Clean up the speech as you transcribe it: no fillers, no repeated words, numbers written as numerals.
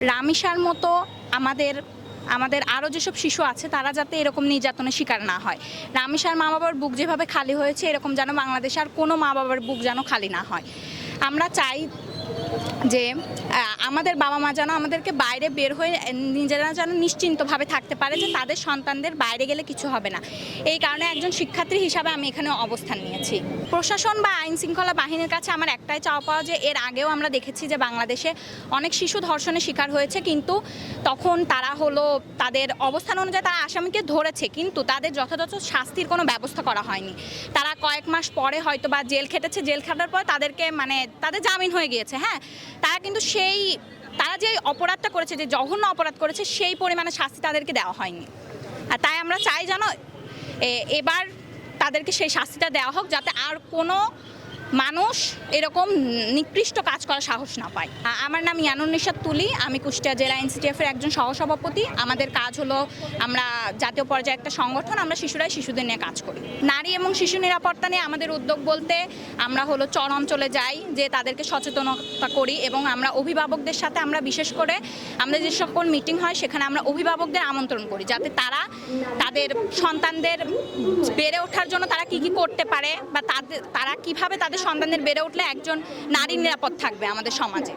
রামিসার মতো আমাদের আমাদের আরও যেসব শিশু আছে তারা যাতে এরকম নির্যাতনের শিকার না হয়। রামিসার মা বাবার বুক যেভাবে খালি হয়েছে এরকম যেন বাংলাদেশে আর কোনো মা বাবার বুক যেন খালি না হয়। আমরা চাই যে আমাদের বাবা মা যেন আমাদেরকে বাইরে বের হয়ে নিজেরা যেন নিশ্চিন্তভাবে থাকতে পারে যে তাদের সন্তানদের বাইরে গেলে কিছু হবে না। এই কারণে একজন শিক্ষার্থী হিসাবে আমি এখানে অবস্থান নিয়েছি। প্রশাসন বা আইন শৃঙ্খলা বাহিনীর কাছে আমার একটাই চাওয়া পাওয়া যে এর আগেও আমরা দেখেছি যে বাংলাদেশে অনেক শিশু ধর্ষণের শিকার হয়েছে, কিন্তু তখন তারা হলো তাদের অবস্থান অনুযায়ী তারা আসামিকে ধরেছে, কিন্তু তাদের যথাযথ শাস্তির কোনো ব্যবস্থা করা হয়নি। তারা কয়েক মাস পরে হয়তো বা জেল খেটেছে, জেল খাটার পর তাদেরকে তাদের জামিন হয়ে গিয়েছে। হ্যাঁ, তারা যে অপরাধটা করেছে, যে জঘন্য অপরাধ করেছে, সেই পরিমাণে শাস্তি তাদেরকে দেওয়া হয়নি। আর তাই আমরা চাই যেন এবার তাদেরকে সেই শাস্তিটা দেওয়া হোক, যাতে আর কোনো মানুষ এরকম নিকৃষ্ট কাজ করার সাহস না পায়। আমার নাম ইয়ানুন্নিশাত তুলি, আমি কুষ্টিয়া জেলা এনসিটিএফের একজন সহসভাপতি। আমাদের কাজ হলো, আমরা জাতীয় পর্যায়ে একটা সংগঠন, আমরা শিশুদের নিয়ে কাজ করি। নারী এবং শিশু নিরাপত্তা নিয়ে আমাদের উদ্যোগ বলতে আমরা হলো চর অঞ্চলে যাই, যে তাদেরকে সচেতনতা করি, এবং আমরা অভিভাবকদের সাথে আমরা বিশেষ করে আমাদের যে সকল মিটিং হয় সেখানে আমরা অভিভাবকদের আমন্ত্রণ করি, যাতে তারা তাদের সন্তানদের বেড়ে ওঠার জন্য তারা কি করতে পারে, বা তারা কিভাবে তাদের সন্তানদের বেড়ে উঠলে একজন নারী নিরাপদ থাকবে আমাদের সমাজে।